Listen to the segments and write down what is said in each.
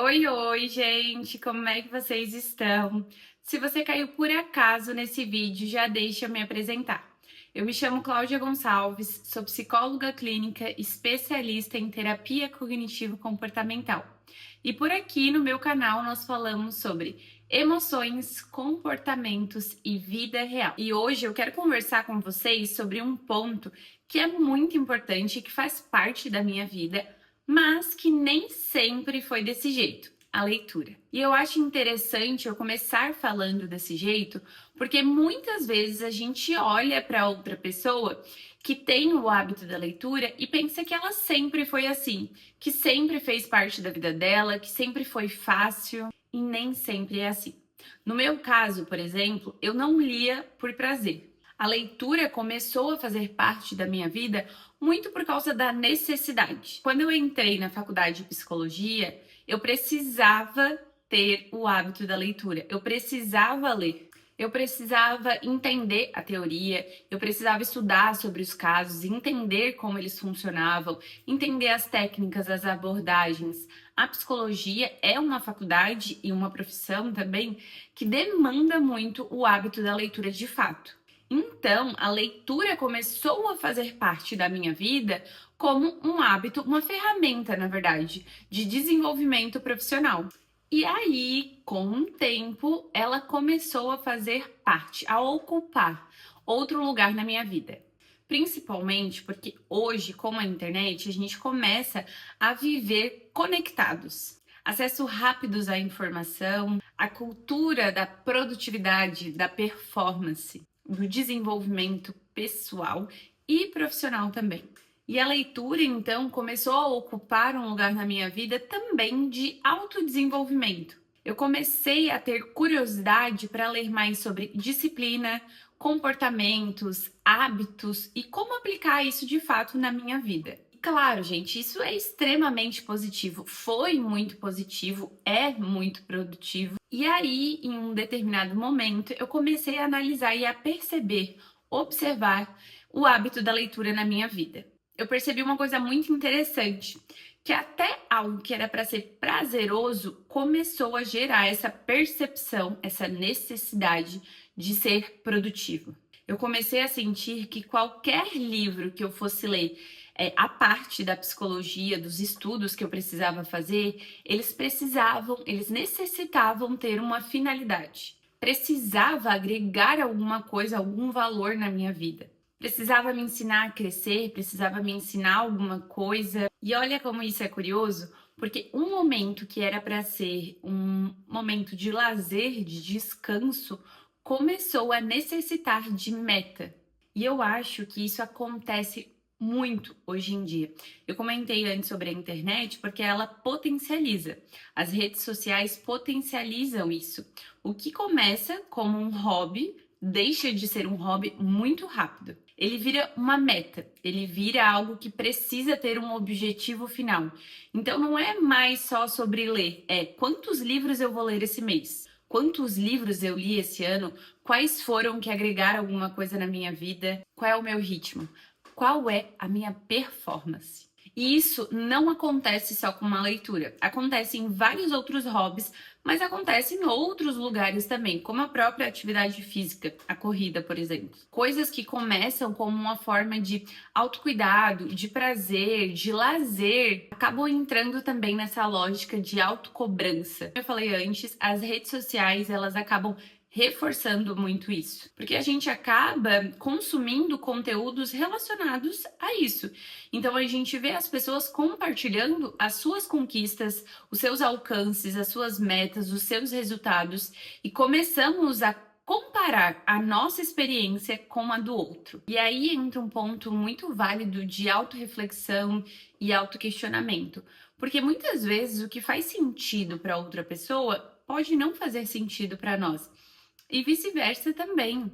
Oi, oi, gente! Como é que vocês estão? Se você caiu por acaso nesse vídeo, já deixa eu me apresentar. Eu me chamo Cláudia Gonçalves, sou psicóloga clínica especialista em terapia cognitivo-comportamental. E por aqui no meu canal nós falamos sobre emoções, comportamentos e vida real. E hoje eu quero conversar com vocês sobre um ponto que é muito importante e que faz parte da minha vida, mas que nem sempre foi desse jeito, a leitura. E eu acho interessante eu começar falando desse jeito, porque muitas vezes a gente olha para outra pessoa que tem o hábito da leitura e pensa que ela sempre foi assim, que sempre fez parte da vida dela, que sempre foi fácil, e nem sempre é assim. No meu caso, por exemplo, eu não lia por prazer. A leitura começou a fazer parte da minha vida muito por causa da necessidade. Quando eu entrei na faculdade de psicologia, eu precisava ter o hábito da leitura. Eu precisava ler. Eu precisava entender a teoria, eu precisava estudar sobre os casos, entender como eles funcionavam, entender as técnicas, as abordagens. A psicologia é uma faculdade e uma profissão também que demanda muito o hábito da leitura de fato. Então, a leitura começou a fazer parte da minha vida como um hábito, uma ferramenta, na verdade, de desenvolvimento profissional. E aí, com o tempo, ela começou a fazer parte, a ocupar outro lugar na minha vida. Principalmente porque hoje, com a internet, a gente começa a viver conectados. Acesso rápidos à informação, a cultura da produtividade, da performance, do desenvolvimento pessoal e profissional também. E a leitura, então, começou a ocupar um lugar na minha vida também de autodesenvolvimento. Eu comecei a ter curiosidade para ler mais sobre disciplina, comportamentos, hábitos e como aplicar isso de fato na minha vida. E claro, gente, isso é extremamente positivo, foi muito positivo, é muito produtivo. E aí, em um determinado momento, eu comecei a analisar e a perceber, observar o hábito da leitura na minha vida. Eu percebi uma coisa muito interessante, que até algo que era para ser prazeroso começou a gerar essa percepção, essa necessidade de ser produtivo. Eu comecei a sentir que qualquer livro que eu fosse ler, a parte da psicologia, dos estudos que eu precisava fazer, eles necessitavam ter uma finalidade. Precisava agregar alguma coisa, algum valor na minha vida. Precisava me ensinar a crescer, precisava me ensinar alguma coisa. E olha como isso é curioso, porque um momento que era para ser um momento de lazer, de descanso, começou a necessitar de meta. E eu acho que isso acontece muito hoje em dia. Eu comentei antes sobre a internet porque ela potencializa. As redes sociais potencializam isso. O que começa como um hobby deixa de ser um hobby muito rápido. Ele vira uma meta, ele vira algo que precisa ter um objetivo final. Então não é mais só sobre ler, é quantos livros eu vou ler esse mês? Quantos livros eu li esse ano? Quais foram que agregaram alguma coisa na minha vida? Qual é o meu ritmo? Qual é a minha performance? E isso não acontece só com uma leitura, acontece em vários outros hobbies, mas acontece em outros lugares também, como a própria atividade física, a corrida, por exemplo. Coisas que começam como uma forma de autocuidado, de prazer, de lazer, acabam entrando também nessa lógica de autocobrança. Como eu falei antes, as redes sociais, elas acabam reforçando muito isso, porque a gente acaba consumindo conteúdos relacionados a isso. Então a gente vê as pessoas compartilhando as suas conquistas, os seus alcances, as suas metas, os seus resultados e começamos a comparar a nossa experiência com a do outro. E aí entra um ponto muito válido de autorreflexão e autoquestionamento, porque muitas vezes o que faz sentido para outra pessoa pode não fazer sentido para nós. E vice-versa também.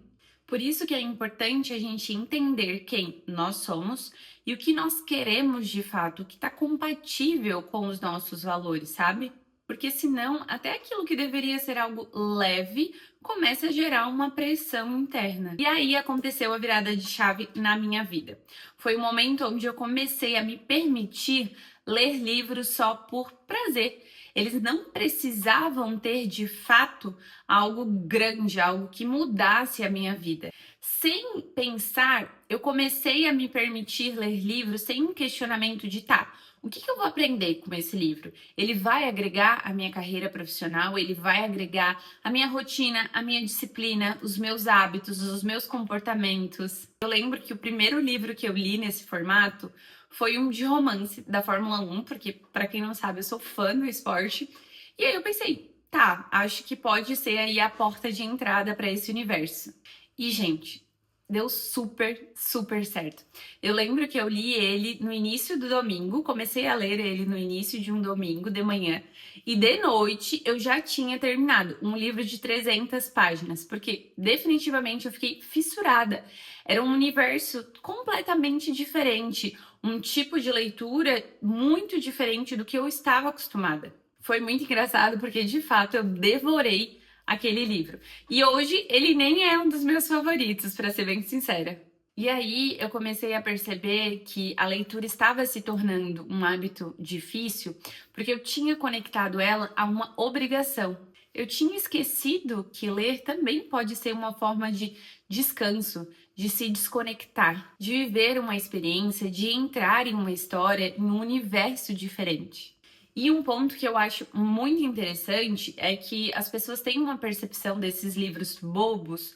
Por isso que é importante a gente entender quem nós somos e o que nós queremos de fato, o que está compatível com os nossos valores, sabe? Porque senão, até aquilo que deveria ser algo leve, começa a gerar uma pressão interna. E aí aconteceu a virada de chave na minha vida. Foi o momento onde eu comecei a me permitir ler livros só por prazer. Eles não precisavam ter de fato algo grande, algo que mudasse a minha vida. Sem pensar, eu comecei a me permitir ler livros sem um questionamento de tá, o que eu vou aprender com esse livro? Ele vai agregar a minha carreira profissional? Ele vai agregar a minha rotina, a minha disciplina, os meus hábitos, os meus comportamentos? Eu lembro que o primeiro livro que eu li nesse formato foi um de romance da Fórmula 1, porque, para quem não sabe, eu sou fã do esporte. E aí eu pensei, tá, acho que pode ser aí a porta de entrada para esse universo. E, gente, deu super, super certo. Eu lembro que eu li ele no início do domingo, comecei a ler ele no início de um domingo de manhã, e de noite eu já tinha terminado um livro de 300 páginas, porque definitivamente eu fiquei fissurada. Era um universo completamente diferente, um tipo de leitura muito diferente do que eu estava acostumada. Foi muito engraçado porque, de fato, eu devorei aquele livro. E hoje ele nem é um dos meus favoritos, para ser bem sincera. E aí eu comecei a perceber que a leitura estava se tornando um hábito difícil, porque eu tinha conectado ela a uma obrigação. Eu tinha esquecido que ler também pode ser uma forma de descanso, de se desconectar, de viver uma experiência, de entrar em uma história, em um universo diferente. E um ponto que eu acho muito interessante é que as pessoas têm uma percepção desses livros bobos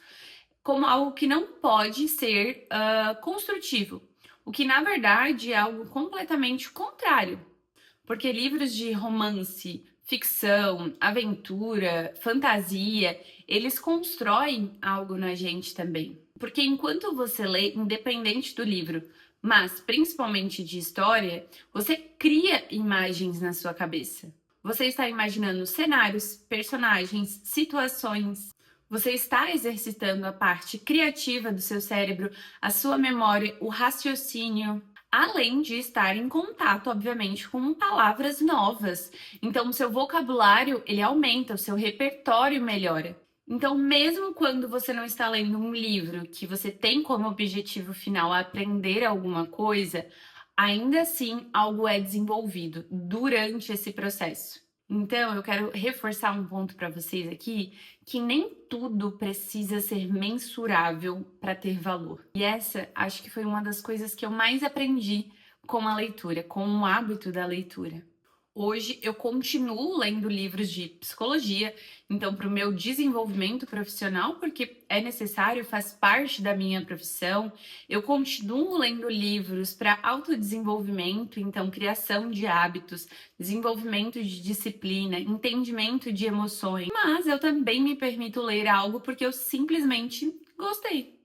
como algo que não pode ser construtivo, o que na verdade é algo completamente contrário, porque livros de romance, ficção, aventura, fantasia, eles constroem algo na gente também. Porque enquanto você lê, independente do livro, mas principalmente de história, você cria imagens na sua cabeça. Você está imaginando cenários, personagens, situações. Você está exercitando a parte criativa do seu cérebro, a sua memória, o raciocínio, além de estar em contato, obviamente, com palavras novas. Então, o seu vocabulário, ele aumenta, o seu repertório melhora. Então, mesmo quando você não está lendo um livro que você tem como objetivo final aprender alguma coisa, ainda assim algo é desenvolvido durante esse processo. Então, eu quero reforçar um ponto para vocês aqui, que nem tudo precisa ser mensurável para ter valor. E essa, acho que foi uma das coisas que eu mais aprendi com a leitura, com o hábito da leitura. Hoje eu continuo lendo livros de psicologia, então para o meu desenvolvimento profissional, porque é necessário, faz parte da minha profissão. Eu continuo lendo livros para autodesenvolvimento, então criação de hábitos, desenvolvimento de disciplina, entendimento de emoções. Mas eu também me permito ler algo porque eu simplesmente gostei.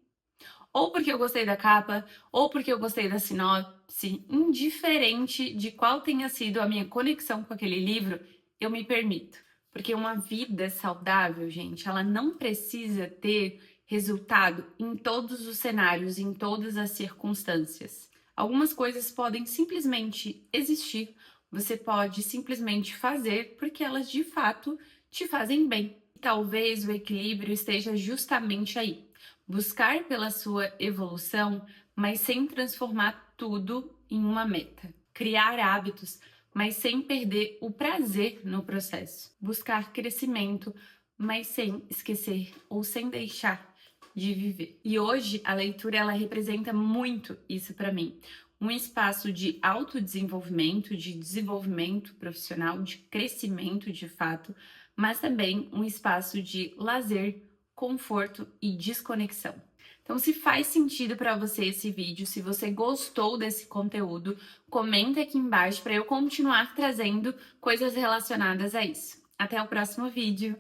Ou porque eu gostei da capa, ou porque eu gostei da sinopse, indiferente de qual tenha sido a minha conexão com aquele livro, eu me permito. Porque uma vida saudável, gente, ela não precisa ter resultado em todos os cenários, em todas as circunstâncias. Algumas coisas podem simplesmente existir, você pode simplesmente fazer porque elas de fato te fazem bem. Talvez o equilíbrio esteja justamente aí. Buscar pela sua evolução, mas sem transformar tudo em uma meta. Criar hábitos, mas sem perder o prazer no processo. Buscar crescimento, mas sem esquecer ou sem deixar de viver. E hoje a leitura ela representa muito isso para mim. Um espaço de autodesenvolvimento, de desenvolvimento profissional, de crescimento de fato, mas também um espaço de lazer, conforto e desconexão. Então, se faz sentido para você esse vídeo, se você gostou desse conteúdo, comenta aqui embaixo para eu continuar trazendo coisas relacionadas a isso. Até o próximo vídeo!